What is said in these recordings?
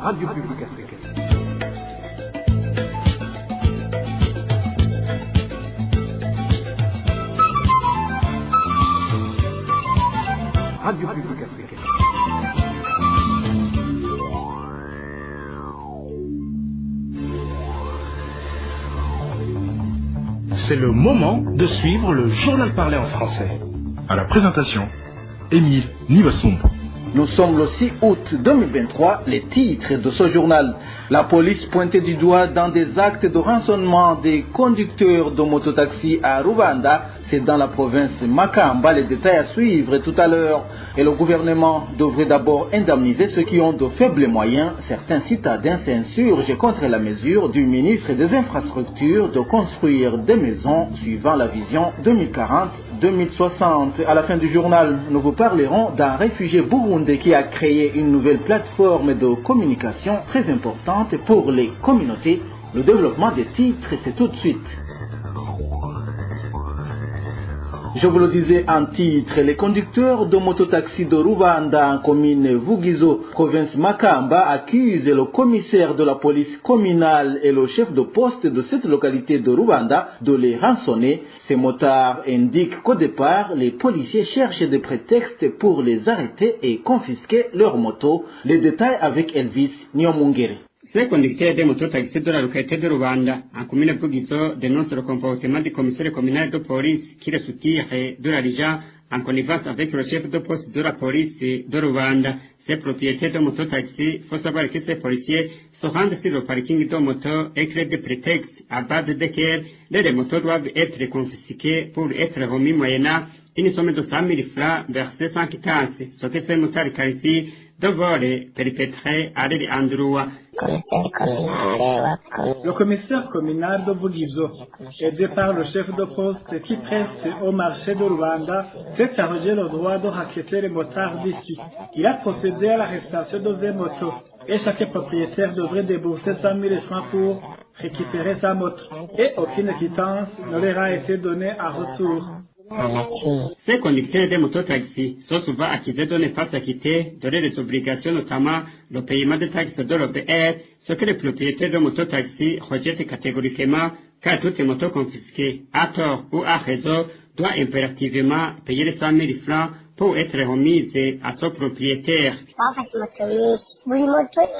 Radio Publique Africaine. Radio Publique Africaine. C'est le moment de suivre le journal parlé en français. À la présentation, Émile Nivasumbo. Nous sommes le 6 août 2023, les titres de ce journal. La police pointait du doigt dans des actes de rançonnement des conducteurs de mototaxi à Rwanda. C'est dans la province Makamba, les détails à suivre tout à l'heure. Et le gouvernement devrait d'abord indemniser ceux qui ont de faibles moyens. Certains citadins s'insurgent contre la mesure du ministre des Infrastructures de construire des maisons suivant la vision 2040-2060. À la fin du journal, nous vous parlerons d'un réfugié burundais qui a créé une nouvelle plateforme de communication très importante pour les communautés. Le développement des titres, c'est tout de suite. Je vous le disais en titre, les conducteurs de mototaxi de Rwanda en commune Vugizo, province Makamba, accusent le commissaire de la police communale et le chef de poste de cette localité de Rwanda de les rançonner. Ces motards indiquent qu'au départ, les policiers cherchent des prétextes pour les arrêter et confisquer leurs motos. Les détails avec Elvis Nyomungere. Ces conducteurs de mototaxis de la localité de Rwanda, en commune Vugizo, dénoncent le comportement du commissaire communal de police qui les soutire de l'argent en connivence avec le chef de poste de la police de Rwanda. Ces propriétaires de mototaxis, faut savoir que ces policiers se rendent sur le parking de motos et créent des prétextes à base desquels les motos doivent être confisquées pour être remis moyennant une somme de 100 000 francs versée sans quittance, ce que ces motards qualifient de vol perpétré à l'endroit. Le commissaire communal de Vugizo, aidé par le chef de poste qui presse au marché de Rwanda, s'est arrogé le droit de racketter les motards d'ici. Il a procédé à l'arrestation de ces motos et chaque propriétaire devrait débourser 100 000 francs pour récupérer sa moto. Et aucune quittance ne leur a été donnée en retour. Ces conducteurs de mototaxis sont souvent accusés de ne pas s'acquitter de leurs obligations, notamment le paiement des taxes de l'OBR, ce que les propriétaires de mototaxis rejettent catégoriquement, car toutes les motos confisquées, à tort ou à raison, doivent impérativement payer les 100 000 francs pour être remises à son propriétaire.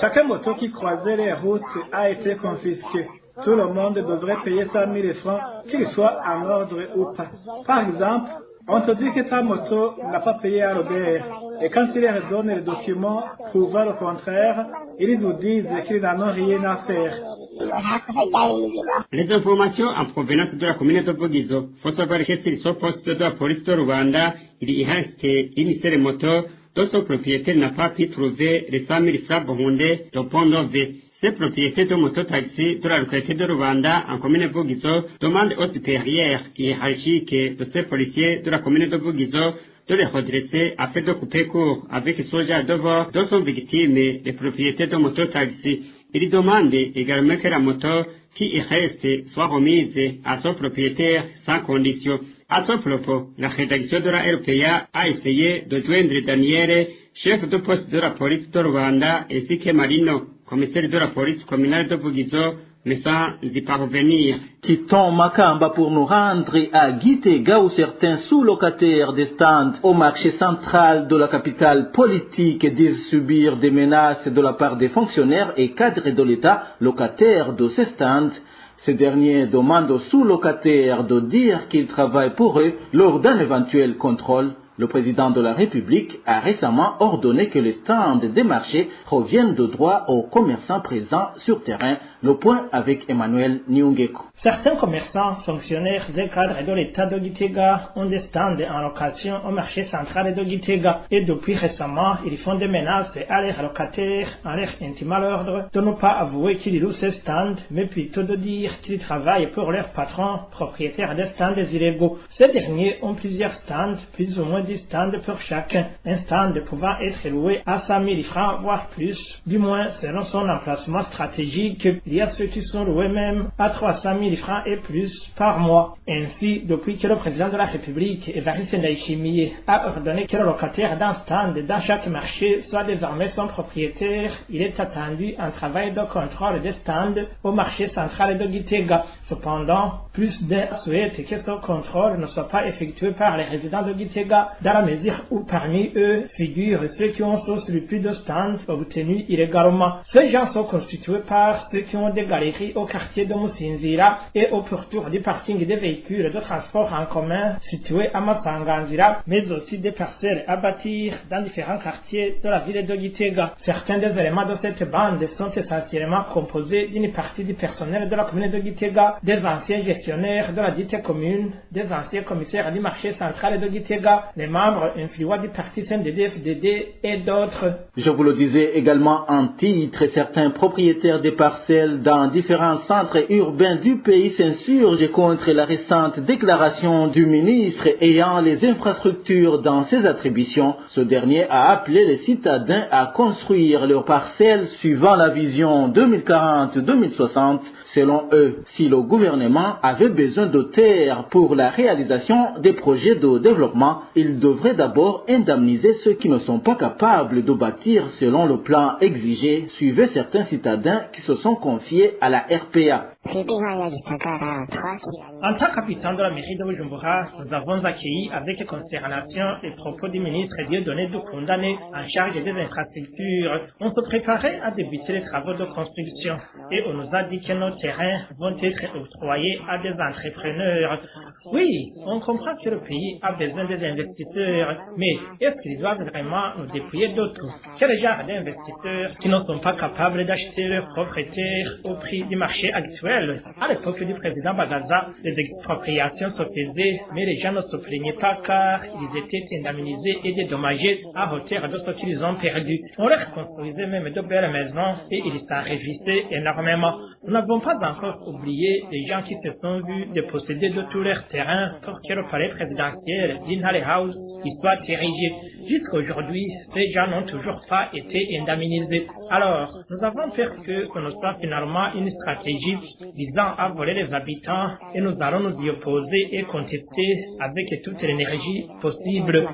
Chaque moto qui croisait les routes a été confisquée. Tout le monde devrait payer 100 000 francs, qu'il soit en ordre ou pas. Par exemple, on te dit que ta moto n'a pas payé à l'OBR. Et quand ils leur donnent les documents prouvant le contraire, ils nous disent qu'ils n'en ont rien à faire. Les informations en provenance de la commune de Vugizo, faut savoir que sur ce poste de la police de Rwanda, il y reste une seule moto dont son propriétaire n'a pas pu trouver les 100 000 francs burundais de Pont Nové. Ces propriétaires de mototaxis de la localité de Rwanda en commune de Vugizo demandent aux supérieurs hiérarchiques de ces policiers de la commune de Vugizo de les redresser afin de couper court avec ce genre de voies dont sont victimes les propriétaires de mototaxis. Ils demandent également que la moto qui y reste soit remise à son propriétaire sans condition. À ce propos, la rédaction de la RPA a essayé de joindre Daniele, chef de poste de la police de Rwanda, ainsi que Marino, commissaire de la police communale de Vugizo, mais sans y parvenir. Quittons Makamba pour nous rendre à Gitega où certains sous-locataires des stands au marché central de la capitale politique disent subir des menaces de la part des fonctionnaires et cadres de l'État locataires de ces stands. Ces derniers demandent aux sous-locataires de dire qu'ils travaillent pour eux lors d'un éventuel contrôle. Le président de la République a récemment ordonné que les stands des marchés reviennent de droit aux commerçants présents sur terrain. Le point avec Emmanuel Nyungeko. Certains commerçants, fonctionnaires et cadres de l'État de Gitega ont des stands en location au marché central de Gitega. Et depuis récemment, ils font des menaces à leurs locataires en leur intimant l'ordre de ne pas avouer qu'ils louent ces stands, mais plutôt de dire qu'ils travaillent pour leurs patrons, propriétaires des stands illégaux. Ces derniers ont plusieurs stands, plus ou moins 10 stands pour chacun, un stand pouvant être loué à 100 000 francs, voire plus, du moins selon son emplacement stratégique. Il y a ceux qui sont loués même à 300 000 francs et plus par mois. Ainsi, depuis que le président de la République, Évariste Ndayishimiye, a ordonné que le locataire d'un stand dans chaque marché soit désormais son propriétaire, il est attendu un travail de contrôle des stands au marché central de Gitega. Cependant, plus d'un souhaite que ce contrôle ne soit pas effectué par les résidents de Gitega, dans la mesure où parmi eux figurent ceux qui ont souscrit plus de stands obtenus illégalement. Ces gens sont constitués par ceux qui ont des galeries au quartier de Musinzira et au pourtour du parking des véhicules de transport en commun situés à Masanganzira, mais aussi des parcelles à bâtir dans différents quartiers de la ville de Gitega. Certains des éléments de cette bande sont essentiellement composés d'une partie du personnel de la commune de Gitega, des anciens gestionnaires de la dite commune, des anciens commissaires du marché central de Gitega, les membres influents du parti CNDD-FDD et d'autres. Je vous le disais également en titre, certains propriétaires des parcelles dans différents centres urbains du pays s'insurgent contre la récente déclaration du ministre ayant les infrastructures dans ses attributions. Ce dernier a appelé les citadins à construire leurs parcelles suivant la vision 2040-2060. Selon eux, si le gouvernement avait besoin de terre pour la réalisation des projets de développement, il devrait d'abord indemniser ceux qui ne sont pas capables de bâtir selon le plan exigé, suivait certains citadins qui se sont confiés à la RPA. En tant qu'habitant de la mairie de Bujumbura, nous avons accueilli avec consternation les propos du ministre Dieudonné Dukundane en charge des infrastructures. On se préparait à débuter les travaux de construction et on nous a dit que nos terrains vont être octroyés à des entrepreneurs. Oui, on comprend que le pays a besoin des investisseurs, mais est-ce qu'ils doivent vraiment nous dépouiller de tout? Quel genre d'investisseurs qui ne sont pas capables d'acheter leurs propres terres au prix du marché actuel? À l'époque du président Bagaza, les expropriations se faisaient, mais les gens ne se plaignaient pas car ils étaient indemnisés et dédommagés à hauteur de ce qu'ils ont perdu. On leur construisait même de belles maisons et ils s'enrivissaient énormément. Nous n'avons pas encore oublié les gens qui se sont vus déposséder de tous leurs terrains pour que le palais présidentiel d'Inhale House y soit érigé. Jusqu'à aujourd'hui, ces gens n'ont toujours pas été indemnisés. Alors, nous avons peur que ce ne soit finalement une stratégie visant à voler les habitants et nous allons nous y opposer et contester avec toute l'énergie possible.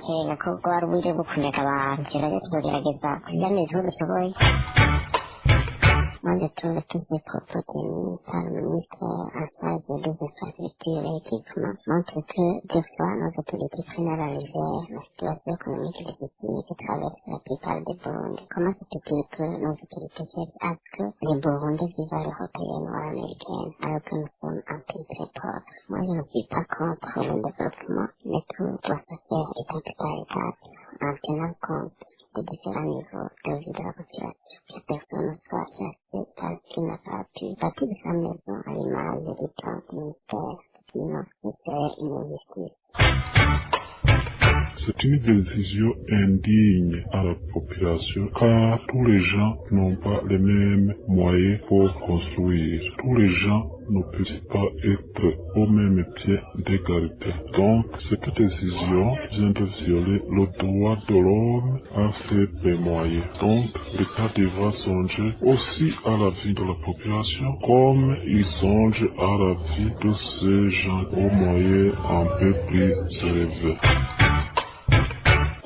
Moi, je trouve que ces propos tenus par le ministre en charge des infrastructures et équipements montrent que, des fois, nos autorités prennent à la légère la situation économique difficile que traverse la plupart des Burundais. Comment se fait-il que nos autorités cherchent à ce que les Burundais vivent à l'européenne ou à l'américaine, alors que nous sommes un pays très pauvre? Moi, je ne suis pas contre le développement, mais tout doit se faire étape par étape, en tenant compte des différents niveaux de vie de la population. Que personne ne soit chassé parce qu'il n'a pas pu bâtir sa maison à l'image du plan militaire, sinon c'est une injustice. C'est une décision indigne à la population car tous les gens n'ont pas les mêmes moyens pour construire. Tous les gens ne peuvent pas être au même pied d'égalité. Donc, cette décision vient de violer le droit de l'homme à ses moyens. Donc, l'État devra songer aussi à la vie de la population comme il songe à la vie de ces gens aux moyens un peu plus élevés.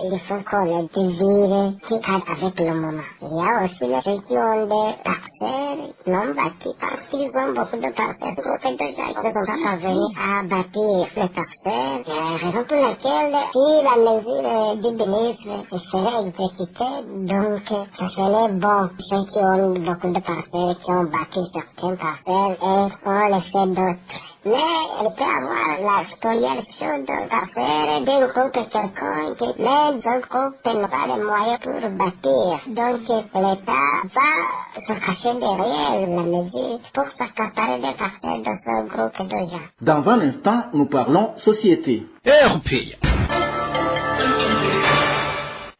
Il faut qu'on ait des villes qui cadrent avec le moment. Il y a aussi les gens qui ont des parcelles non bâties parce qu'ils ont beaucoup de parcelles. Beaucoup de gens ne sont pas parvenus à bâtir les parcelles. Raison pour laquelle, si la mesure du ministre serait exécutée, donc ça serait bon. Ceux qui ont beaucoup de parcelles, qui ont bâti certaines parcelles et ont laissé d'autres. Mais elle peut avoir la spoliation de parcelles d'un groupe quelconque, mais d'autres groupes n'ont pas les moyens pour bâtir. Donc l'État va se cacher derrière la mesure pour s'accaparer des parcelles de ce groupe de gens. Dans un instant, nous parlons société. RPA.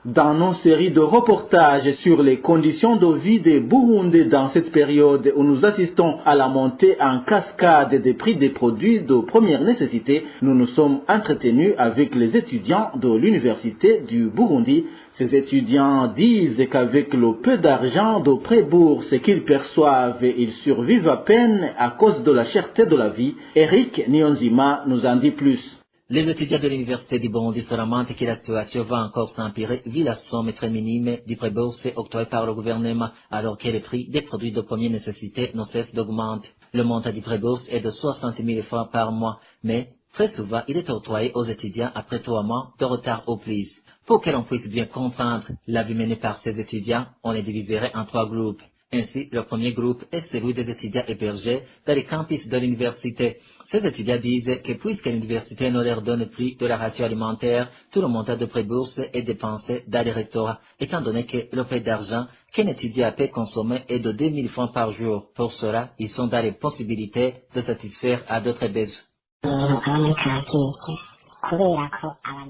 Dans nos séries de reportages sur les conditions de vie des Burundais dans cette période où nous assistons à la montée en cascade des prix des produits de première nécessité, nous nous sommes entretenus avec les étudiants de l'université du Burundi. Ces étudiants disent qu'avec le peu d'argent de pré-bourse qu'ils perçoivent, ils survivent à peine à cause de la cherté de la vie. Eric Nionzima nous en dit plus. Les étudiants de l'université du Burundi se lamentent que la situation va encore s'empirer vu la somme très minime du pré-bourse octroyé par le gouvernement, alors que les prix des produits de première nécessité ne cessent d'augmenter. Le montant du pré-bourse est de 60 000 francs par mois, mais très souvent il est octroyé aux étudiants après 3 mois de retard au plus. Pour que l'on puisse bien comprendre la vie menée par ces étudiants, on les diviserait en 3 groupes. Ainsi, le premier groupe est celui des étudiants hébergés dans les campus de l'université. Ces étudiants disent que puisque l'université ne leur donne plus de la ration alimentaire, tout le montant de pré-bourse est dépensé dans les restaurants, étant donné que le peu d'argent qu'un étudiant peut consommer est de 2 000 francs par jour. Pour cela, ils sont dans les possibilités de satisfaire à d'autres besoins.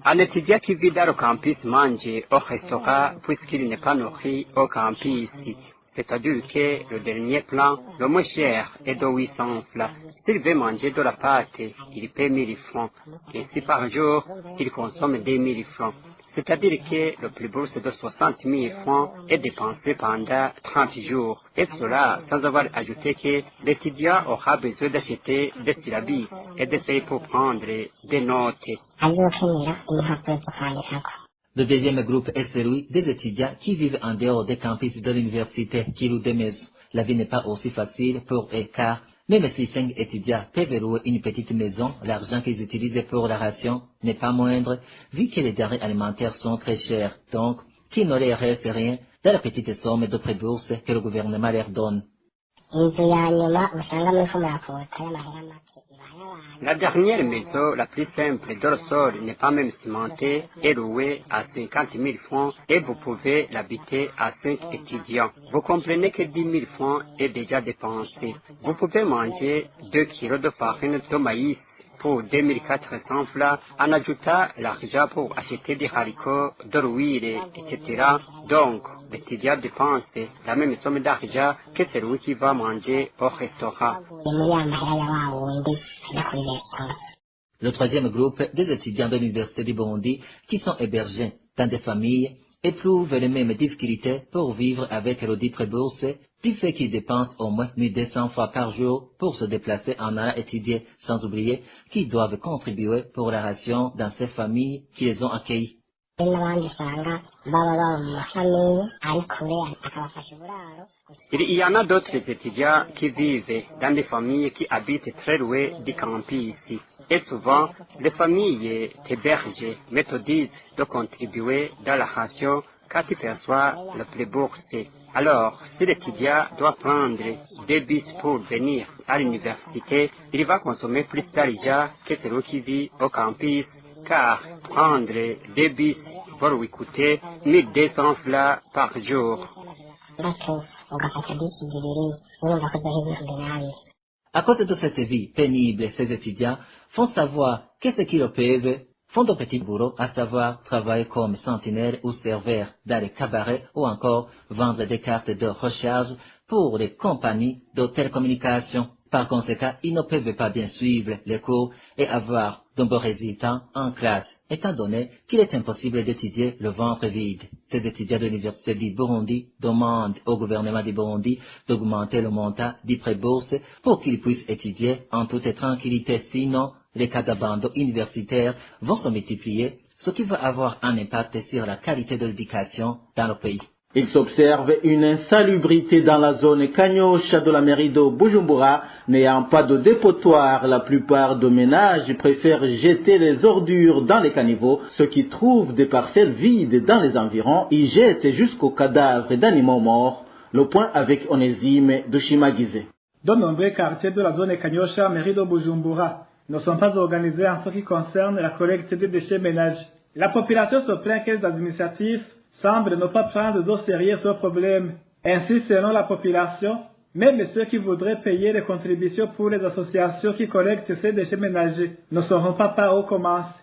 Un étudiant qui vit dans le campus mange au restaurant puisqu'il n'est pas nourri au campus. C'est-à-dire que le dernier plan, le moins cher, est de 800 francs. S'il veut manger de la pâte, il paie 1000 francs. Et si par jour, il consomme 2000 francs. C'est-à-dire que le pré-bourse de 60 000 francs est dépensé pendant 30 jours. Et cela sans avoir ajouté que l'étudiant aura besoin d'acheter des syllabus et des feuilles pour prendre des notes. Le deuxième groupe est celui des étudiants qui vivent en dehors des campus de l'université, qui louent des maisons. La vie n'est pas aussi facile pour eux car, même si 5 étudiants peuvent louer une petite maison, l'argent qu'ils utilisent pour la ration n'est pas moindre, vu que les denrées alimentaires sont très chères. Donc, qu'il ne leur reste rien dans la petite somme de pré-bourse que le gouvernement leur donne. La dernière maison, la plus simple de le sol, n'est pas même cimentée, est louée à 50 000 francs et vous pouvez l'habiter à 5 étudiants. Vous comprenez que 10 000 francs est déjà dépensé. Vous pouvez manger 2 kilos de farine de maïs pour 2400 francs en ajoutant l'argent pour acheter des haricots, de l'huile, etc. Donc, l'étudiant dépense la même somme d'argent que celui qui va manger au restaurant. Le troisième groupe des étudiants de l'université du Burundi qui sont hébergés dans des familles éprouvent les mêmes difficultés pour vivre avec le dit pré-bourse, du fait qu'ils dépensent au moins 1200 francs par jour pour se déplacer en allant étudier, sans oublier qu'ils doivent contribuer pour la ration dans ces familles qui les ont accueillis. Il y en a d'autres étudiants qui vivent dans des familles qui habitent très loin du campus. Et souvent, les familles t'hébergent, mais te disent de contribuer dans la ration quand tu perçois le pré-bourse. Alors, si l'étudiant doit prendre 2 bus pour venir à l'université, il va consommer plus d'argent que celui qui vit au campus, car prendre 2 bus va lui coûter 1200 francs par jour. À cause de cette vie pénible, ces étudiants font savoir que ce qu'ils peuvent font de petits boulots, à savoir travailler comme sentinelle ou serveur dans les cabarets ou encore vendre des cartes de recharge pour les compagnies de télécommunications. Par conséquent, ils ne peuvent pas bien suivre les cours et avoir de bons résultats en classe, étant donné qu'il est impossible d'étudier le ventre vide. Ces étudiants de l'université du Burundi demandent au gouvernement du Burundi d'augmenter le montant du pré-bourse pour qu'ils puissent étudier en toute tranquillité, sinon les cas d'abandon universitaire vont se multiplier, ce qui va avoir un impact sur la qualité de l'éducation dans le pays. Il s'observe une insalubrité dans la zone Kanyosha de la mairie de Bujumbura. N'ayant pas de dépotoir, la plupart des ménages préfèrent jeter les ordures dans les caniveaux. Ceux qui trouvent des parcelles vides dans les environs y jettent jusqu'aux cadavres d'animaux morts. Le point avec Onésime de Shimagize. De nombreux quartiers de la zone Kanyosha, mairie de Bujumbura, ne sont pas organisés en ce qui concerne la collecte des déchets ménagers. La population se plaint que les administratifs semblent ne pas prendre au sérieux ce problème. Ainsi, selon la population, même ceux qui voudraient payer les contributions pour les associations qui collectent ces déchets ménagers ne sauront pas par où commencer.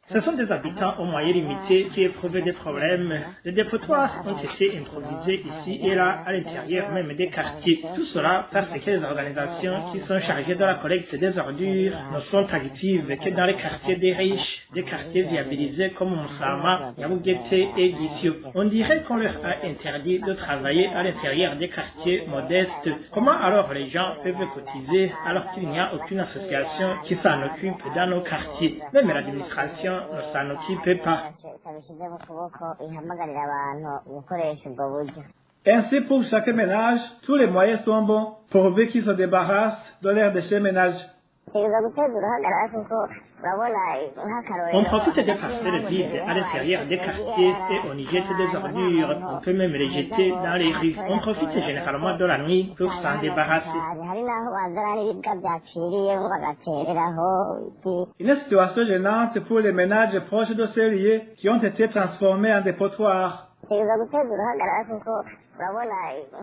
Ce sont des habitants aux moyens limités qui éprouvent des problèmes. Les dépotoirs ont été improvisés ici et là, à l'intérieur même des quartiers. Tout cela parce que les organisations qui sont chargées de la collecte des ordures ne sont actives que dans les quartiers des riches, des quartiers viabilisés comme Moussama, Yabougete et Gissio. On dirait qu'on leur a interdit de travailler à l'intérieur des quartiers modestes. Comment alors les gens peuvent cotiser alors qu'il n'y a aucune association qui s'en occupe dans nos quartiers? Même l'administration ne s'en occupe pas. Ainsi, pour chaque ménage, tous les moyens sont bons pour qu'ils se débarrassent de leurs déchets ménagers. On profite des parcelles vides à l'intérieur des quartiers et on y jette des ordures. On peut même les jeter dans les rues. On profite généralement de la nuit pour s'en débarrasser. Une situation gênante pour les ménages proches de ces lieux qui ont été transformés en dépotoirs.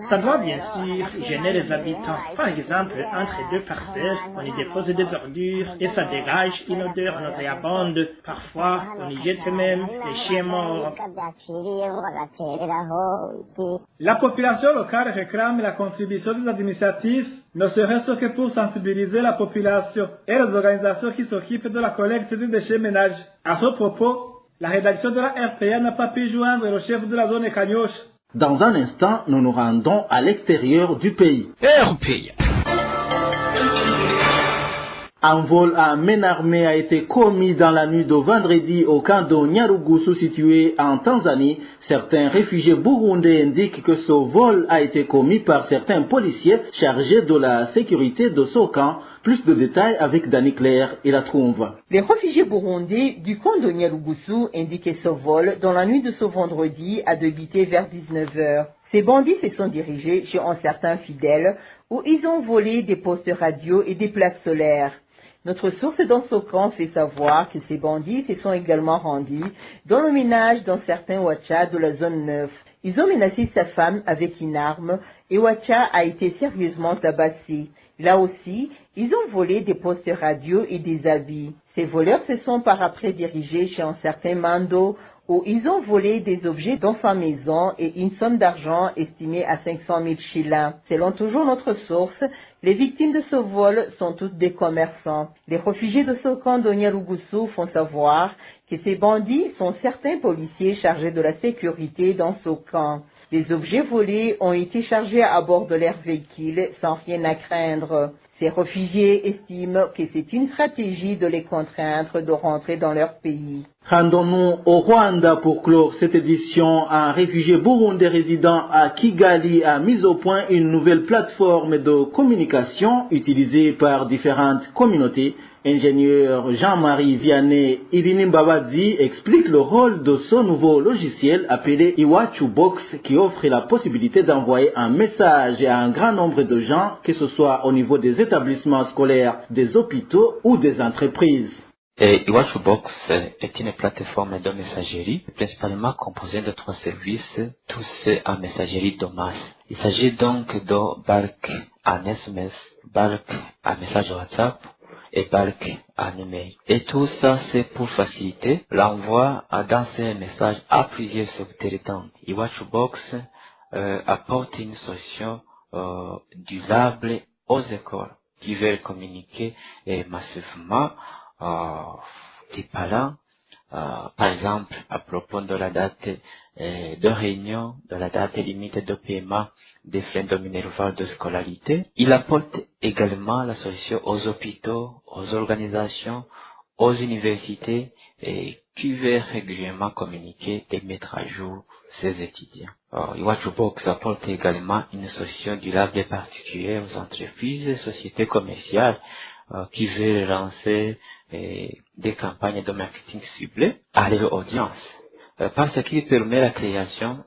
Ça doit bien sûr gêner les habitants. Par exemple, entre deux parcelles, on y dépose des ordures et ça dégage une odeur nauséabonde. Parfois, on y jette même les chiens morts. La population locale réclame la contribution des administratifs, ne serait-ce que pour sensibiliser la population et les organisations qui s'occupent de la collecte des déchets ménagers. À ce propos, la rédaction de la RPA n'a pas pu joindre le chef de la zone Kanyosh. Dans un instant, nous nous rendons à l'extérieur du pays. RPA. Un vol à main armée a été commis dans la nuit de vendredi au camp de Nyarugusu situé en Tanzanie. Certains réfugiés burundais indiquent que ce vol a été commis par certains policiers chargés de la sécurité de ce camp. Plus de détails avec Dani Claire et la trouve. Les réfugiés burundais du camp de Nyarugusu indiquaient ce vol dans la nuit de ce vendredi a débuté vers 19h. Ces bandits se sont dirigés chez un certain fidèle où ils ont volé des postes radio et des plaques solaires. Notre source dans ce camp fait savoir que ces bandits se sont également rendus dans le ménage d'un certain Wacha de la zone 9. Ils ont menacé sa femme avec une arme et Wacha a été sérieusement tabassé. Là aussi, ils ont volé des postes radio et des habits. Ces voleurs se sont par après dirigés chez un certain Mando où ils ont volé des objets dans sa maison et une somme d'argent estimée à 500 000 shillings. Selon toujours notre source, les victimes de ce vol sont tous des commerçants. Les réfugiés de ce camp de Nyarugusu font savoir que ces bandits sont certains policiers chargés de la sécurité dans ce camp. Les objets volés ont été chargés à bord de leur véhicule sans rien à craindre. Ces réfugiés estiment que c'est une stratégie de les contraindre de rentrer dans leur pays. Rendons-nous au Rwanda pour clore cette édition. Un réfugié burundais résident à Kigali a mis au point une nouvelle plateforme de communication utilisée par différentes communautés. Ingénieur Jean-Marie Vianney Irinimbabazi explique le rôle de ce nouveau logiciel appelé Iwachu Box qui offre la possibilité d'envoyer un message à un grand nombre de gens, que ce soit au niveau des établissements scolaires, des hôpitaux ou des entreprises. Iwachu Box est une plateforme de messagerie principalement composée de 3 services, tous en messagerie de masse. Il s'agit donc de bulk en SMS, bulk en message WhatsApp et bulk en email. Et tout ça, c'est pour faciliter l'envoi d'un seul message à plusieurs sous-traitants. Iwachu Box apporte une solution durable aux écoles qui veulent communiquer massivement des parents, par exemple, à propos de la date de réunion, de la date limite de paiement des frais de minerval de scolarité. Il apporte également la solution aux hôpitaux, aux organisations, aux universités qui veulent régulièrement communiquer et mettre à jour ses étudiants. Iwachu Box apporte également une solution durable et particulière aux entreprises et sociétés commerciales qui veulent lancer des campagnes de marketing ciblées à leur audience, parce qu'il permet la création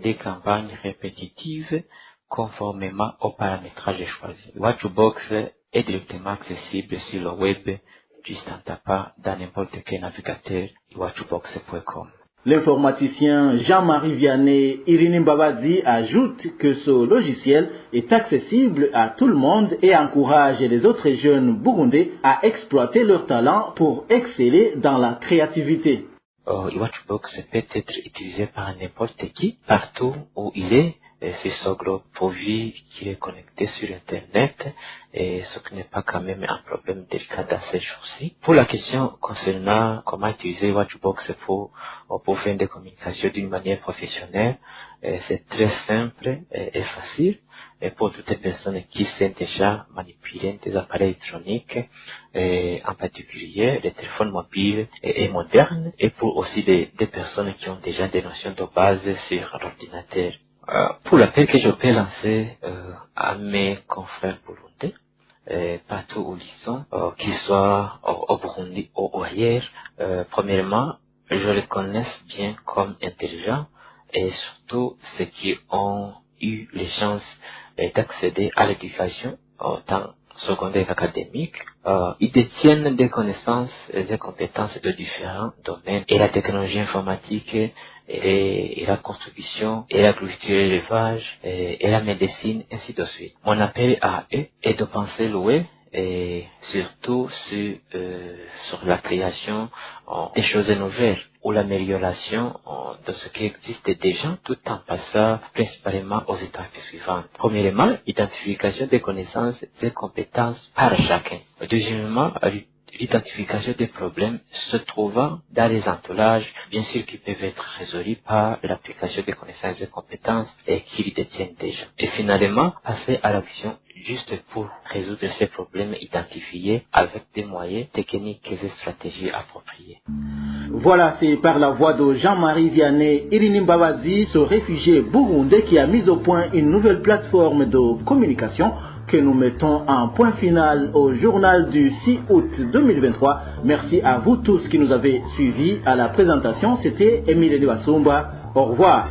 des campagnes répétitives conformément au paramétrage choisi. Iwachu Box est directement accessible sur le web juste en tapant dans n'importe quel navigateur iwachubox.com. L'informaticien Jean-Marie Vianney Irinimbabazi ajoute que ce logiciel est accessible à tout le monde et encourage les autres jeunes burundais à exploiter leur talent pour exceller dans la créativité. Iwatchbox peut être utilisé par n'importe qui, partout où il est. C'est Soglo pourvu qu'il est connecté sur Internet, et ce qui n'est pas quand même un problème délicat dans ces jours-ci. Pour la question concernant comment utiliser Watchbox pour faire des communications d'une manière professionnelle, c'est très simple et facile. Et pour toutes les personnes qui savent déjà manipuler des appareils électroniques, en particulier les téléphones mobiles et modernes, et pour aussi des personnes qui ont déjà des notions de base sur l'ordinateur. Pour l'appel que je peux lancer à mes confrères burundais, partout où ils sont, qu'ils soient au Burundi ou ailleurs, premièrement, je les connais bien comme intelligents, et surtout ceux qui ont eu les chances d'accéder à l'éducation, tant secondaire qu'académique. Ils détiennent des connaissances et des compétences de différents domaines, et la technologie informatique, et la construction, et l'agriculture et l'élevage, et la médecine, ainsi de suite. Mon appel à eux est de penser loin, et surtout sur la création des choses nouvelles, ou l'amélioration de ce qui existe déjà, tout en passant principalement aux étapes suivantes. Premièrement, identification des connaissances et compétences par chacun. Deuxièmement, l'identification des problèmes se trouvant dans les entourages, bien sûr qui peuvent être résolus par l'application des connaissances et compétences qu'ils détiennent déjà. Et finalement, passer à l'action juste pour résoudre ces problèmes identifiés avec des moyens techniques et des stratégies appropriées. Voilà, c'est par la voix de Jean-Marie Vianney Irinimbabazi, ce réfugié burundais qui a mis au point une nouvelle plateforme de communication, que nous mettons un point final au journal du 6 août 2023. Merci à vous tous qui nous avez suivis. À la présentation, c'était Émile Niwasumba. Au revoir.